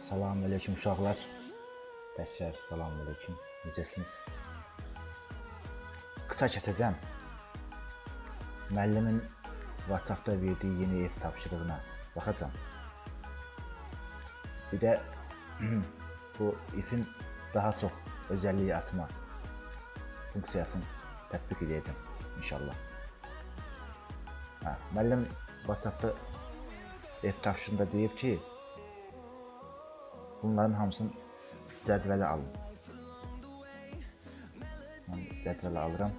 Salamünaleyküm uşaqlar. Təkrar salamünaleyküm. Necəsiniz? Qısa keçəcəm. Müəllimin WhatsApp-da verdiyi yeni ev tapşırığına baxacağam. Bir də bu ifin daha çox özəlliyi açma funksiyasını tətbiq edəcəm inşallah. Müəllim WhatsApp-da ev tapşırığında deyib ki, bunların hamısını cədvələ alın. Mən cədvələ alıram.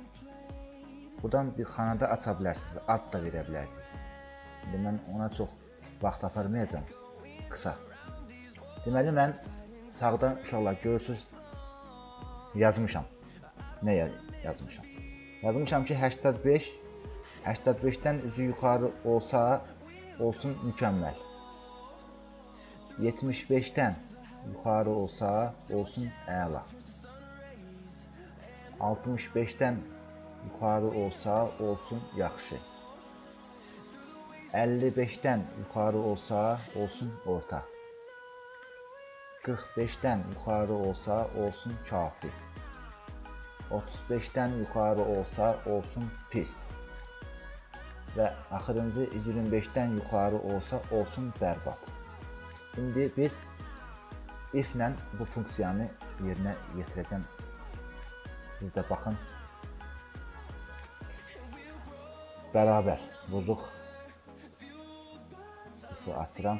Buradan bir xanada aça bilərsiniz, ad da verə bilərsiniz. İndi mən ona çox vaxt aparmayacağım, qısa. Deməli, mən sağdan uşaqlar görürsünüz, yazmışam. Nə yazmışam? Yazmışam ki, 85, 85-dən üzü yuxarı olsa, olsun mükəmməl. 75-dən yuxarı olsa, olsun əla. 65-dən yuxarı olsa, olsun yaxşı. 55-dən yuxarı olsa, olsun orta. 45-dən yuxarı olsa, olsun kafi. 35-dən yuxarı olsa, olsun pis. Və axırıncı 25-dən yuxarı olsa, olsun bərbad. Şimdi biz iflə bu funksiyanı yerinə yetirəcəm. Siz də baxın. Bərabər vururuq. İfi açıram.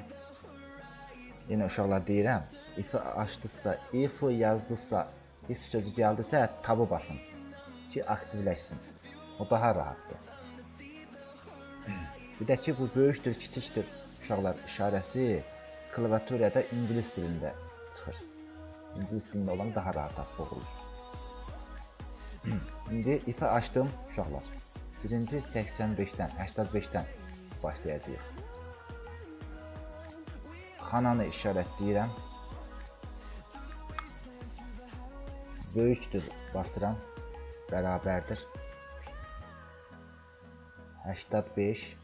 Yenə uşaqlar deyirəm, ifi açdısa, ifi yazdısa, if sözü gəldisə tabı basın ki, aktivləşsin. O daha rahatdır. Bir də ki, bu böyükdür, kiçikdir uşaqlar işarəsi klaviaturada ingilis dilində çıxır. İngilis dilində olan daha rahat tapıq olur. İndi ifi açdım uşaqlar. Birinci 85-dən, 85-dən başlayacağıq. Xananı işarətləyirəm. Böyükdür basıram. Bərabərdir. 85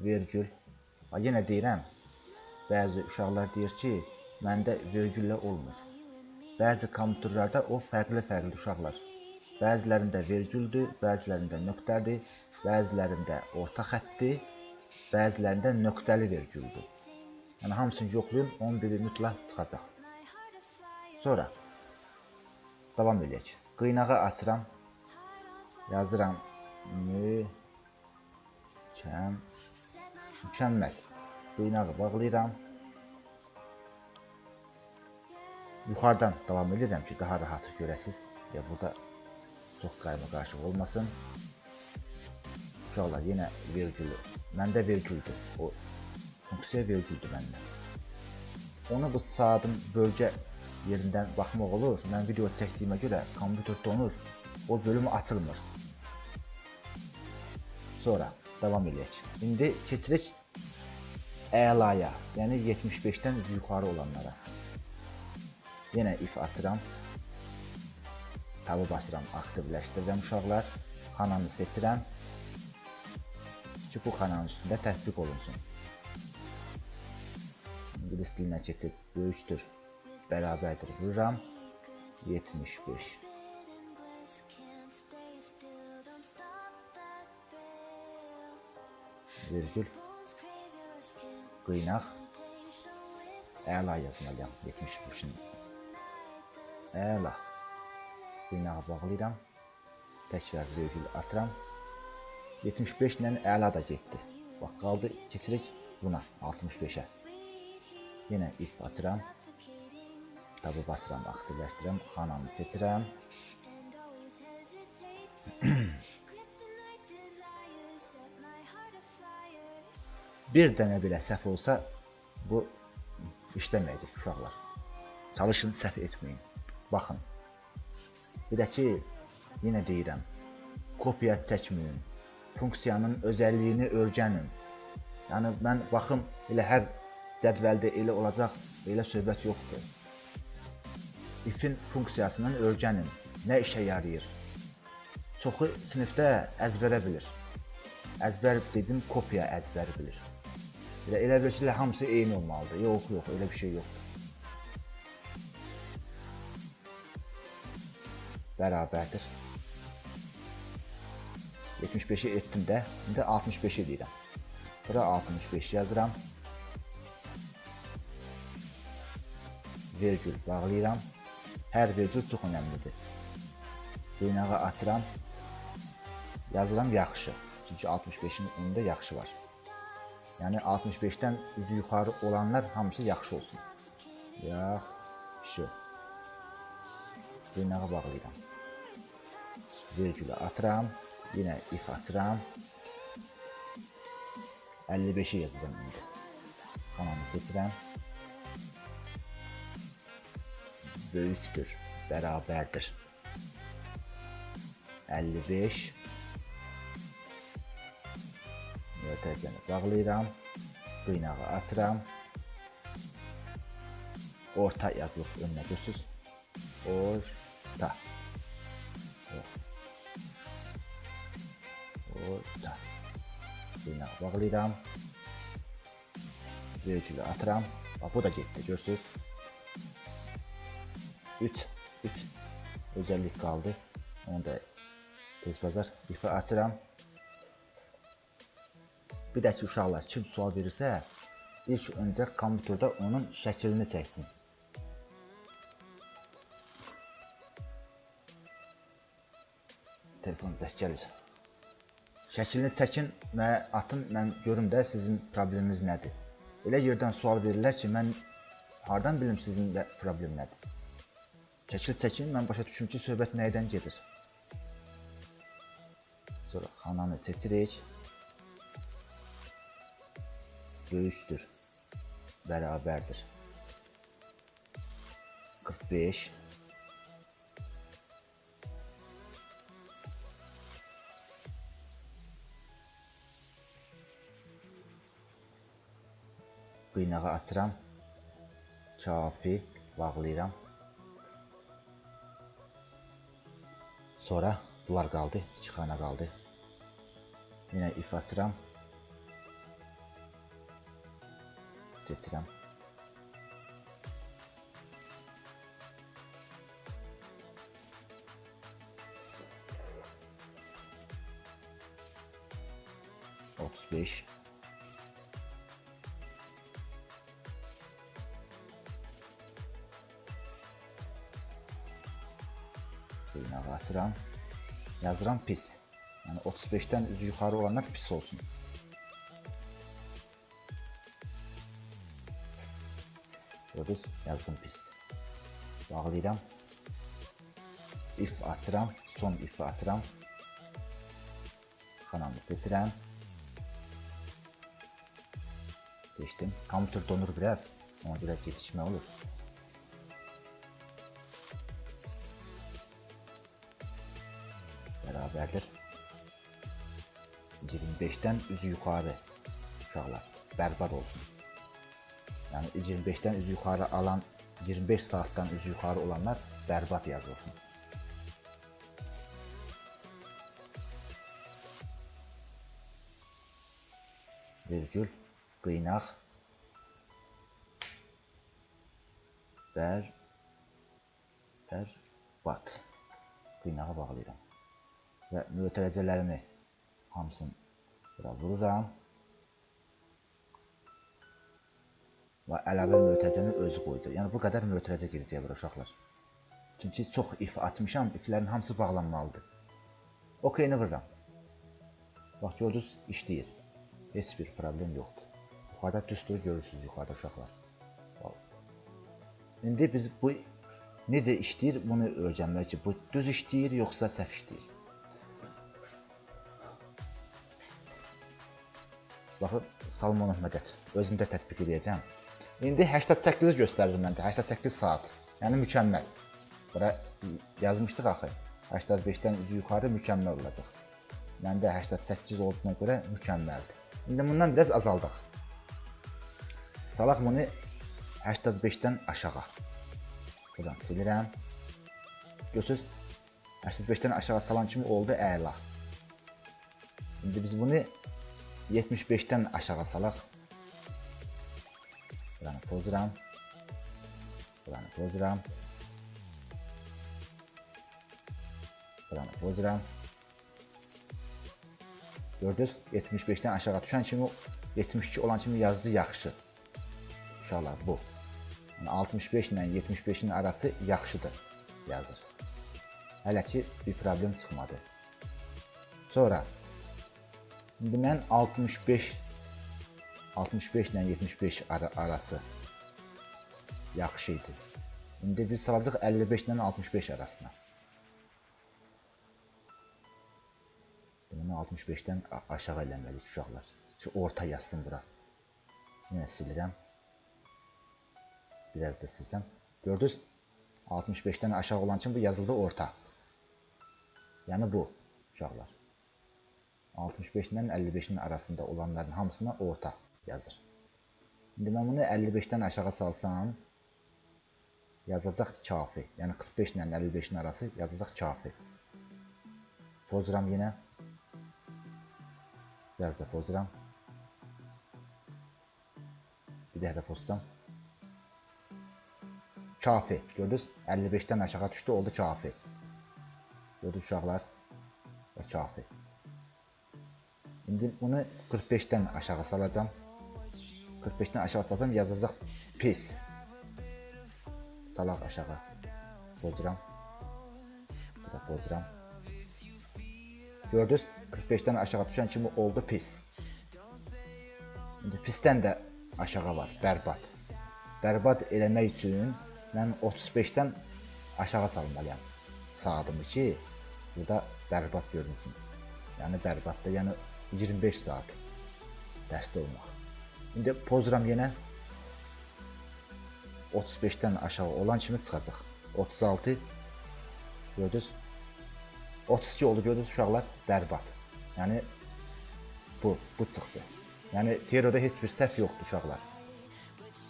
vergül. Yenə deyirəm, bəzi uşaqlar deyir ki, məndə vergüllə olmur. Bəzi kompüterlərdə o fərqli uşaqlar. Bəzilərində vergüldür, bəzilərində nöqtədir, bəzilərində orta xətdir, bəzilərində nöqtəli vergüldür. Yəni hamısını yoxlayın, 11-i mütləq çıxacaq. Sonra davam edək. Qıynağı açıram. Yazıram mükəmməl. Qıynağı bağlayıram. Yuxarıdan davam edirəm ki, daha rahat görəsiniz. Burada çox qayma-qarışıq olmasın. Uşaqlar yenə vergülü. Məndə vergüldür. O funksiya vergüldür məndə. Onu bu saatın bölgə yerindən baxmaq olur. Mən video çəkdiyimə görə kompüter donur. O bölüm açılmır. Sonra davam edək. İndi keçirik əlaya, yəni 75-dən yuxarı olanlara. Yenə if açıram. Tabı basıram, aktivləşdirirəm uşaqlar. Xananı seçirəm ki, bu xananın üstündə tətbiq olunsun. İngilis dilinə keçib böyükdür, bərabərdir vururam. 75. Virgül. Qıynaq. Əla yazmalıyam 75-in. Əla. Qıynağı bağlayıram. Təkrar virgül atıram. 75 ilə əla da getdi. Bax, qaldı, keçirik buna, 65-ə. Yenə if atıram. Tabı basıram, aktivləşdirəm. Xananı seçirəm. Bir dənə belə səhv olsa, bu işləməyəcək uşaqlar. Çalışın, səhv etməyin. Baxın. Bir də ki, yenə deyirəm, kopya çəkməyin. Funksiyanın özəlliyini öyrənin. Yəni, mən baxım, elə hər cədvəldə elə olacaq, elə söhbət yoxdur. İfin funksiyasını öyrənin. Nə işə yarayır? Çoxu sinifdə əzbərə bilir. əzbər dedim, kopya əzbər bilir. Elə bir ki, hamısı eyni olmalıdır. Yox, elə bir şey yoxdur. Bərabərdir. 75'i etdim də, indi 65 edirəm. Bura 65 yazıram. Vergül bağlayıram. Hər vergül çox önəmlidir. Duynağı açıram. Yazıram yaxşı. Çünki 65'in önündə yaxşı var. Yəni 65'dən üzü yuxarı olanlar hamısı yaxşı olsun. Yaxşı. Duynağı bağlayıram. Vergülü atıram. Yine if açıram. 55'i yazıram indi. Kanalını seçirəm. Böyükdür, bərabərdir. 55. Mötərizəni bağlayıram. Duynağı açıram. Orta yazılıb önünə görürsünüz. Orta. Orta. Duynağı bağlayıram. Vergülü atıram. Bu da getdi, görürsünüz. 3 özellik kaldı. Onu da tez bazar ifa açıram. Bir də ki, uşaqlar kim sual verirsə, ilk öncə kompüterdə onun şəklini çəksin. Telefon zəng gəlir. Şəklini çəkin və atın, mən görüm də sizin probleminiz nədir. Elə yerdən sual verirlər ki, mən hardan bilim sizin problem nədir. Şəkil çəkin, mən başa düşüm ki, söhbət nəydən gedir. Sonra xananı seçirik. Böyükdür, bərabərdir. 45. Duynağı açıram. Kafi bağlayıram. Sonra bunlar qaldı, 2 xana qaldı. Yine if açıram. Seçirəm. Otuz beş. Duynağı açıram. Yazıram pis. Yani 35'ten üzü yukarı olanlar pis olsun. Gördünüz, yazdım pis. Bağlayıram. If açıram. Son if açıram. Kanalını seçirəm. Seçtim. Kompüter donur biraz. Ona göre yetişme olur. Beraberdir. 25'ten üzü yukarı uşaqlar. Bərbad olsun. Yani 25'ten üzü yukarı alan, 25 saatdən üzü yukarı olanlar bərbad yazılsın. Virgül, qıynaq, bərbad. Qıynağı bağlayıram. Və mötərəcələrimi hamısını bura vururam. Və əlavə mötərəcəni özü qoydu. Yəni bu qədər mötərəcə gedəcək bura uşaqlar. Çünki çox if açmışam, iflərin hamısı bağlanmalıdır. OK-ni vururam. Bax gördünüz, işləyir. Heç bir problem yoxdur. Yuxarıda düzdür, görürsünüz yuxarıda uşaqlar. İndi biz bu necə işləyir, bunu öyrənmək ki, bu düz işləyir, yoxsa səhv işləyir. Baxın, Salmonov mədət. Özümdə tətbiq edəcəm. İndi 88 göstərir məndə, 88 saat. Yəni mükəmməl. Bura yazmışdıq axı. 85'dən üzü yuxarı mükəmməl olacaq. Məndə 88 olduğuna görə mükəmməldir. İndi bundan biraz azaldaq. Salaq bunu 85'dən aşağı. Buradan silirəm. Görürsünüz, 85'dən aşağı salan kimi oldu əla. İndi biz bunu 75-dən aşağı salaq. Buranı pozuram. Buranı pozuram. Buranı pozuram. Gördünüz, 75-dən aşağı düşən kimi 72 olan kimi yazdı yaxşı. Uşaqlar bu. Yəni 65 ilə 75-in arası yaxşıdır yazır. Hələ ki bir problem çıxmadı. Sonra indi mən 65 ilə 75 arası yaxşı idi. İndi biz salacaq 55 ilə 65 arasına. Deməli 65-dən aşağı eləməliyik uşaqlar. Ki orta yazsın bura. Yenə silirəm. Biraz da silsəm. Gördünüz, 65-dən aşağı olan kimi bu yazıldı orta. Yəni bu uşaqlar. 65 ilə 55-in arasında olanların hamısına orta yazır. İndi mən bunu 55-dən aşağı salsam yazacaq kafi. Yəni 45 ilə 55-in arası yazacaq kafi. Pozuram yenə. Biraz da pozuram. Bir daha da pozsam. Kafi. Gördünüz, 55-dən aşağı düşdü, oldu kafi. Gördünüz uşaqlar. Və kafi. İndi bunu 45-dən aşağı salacam. 45-dən aşağı salsam yazacaq pis. Salaq aşağı. Pozuram. Bu da pozuram. Gördünüz, 45-dən aşağı düşən kimi oldu pis. İndi pisdən də aşağı var, bərbad. Bərbad eləmək üçün mən 35-dən aşağı salmalıyam saatımı ki, burada bərbad görünsün. Yəni bərbadda, yəni 25 saat dərsdə olmaq. İndi pozuram yenə 35-dən aşağı olan kimi çıxacaq. 36 gördünüz. 32 oldu, gördünüz uşaqlar, bərbad. Yəni bu çıxdı. Yəni teoriyada heç bir səhv yoxdur uşaqlar.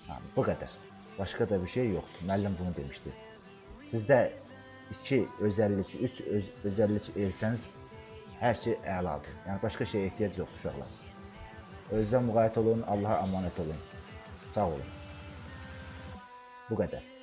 Yəni, bu qədər. Başqa da bir şey yoxdur. Müəllim bunu demişdi. Sizdə 2 özəllik, 3 özəllik elsəniz hər şey əladır. Yəni başqa şeyə ehtiyac yoxdur uşaqlar. Özünüzə müğayət olun, Allaha əmanət olun. Sağ olun. Bu qədər.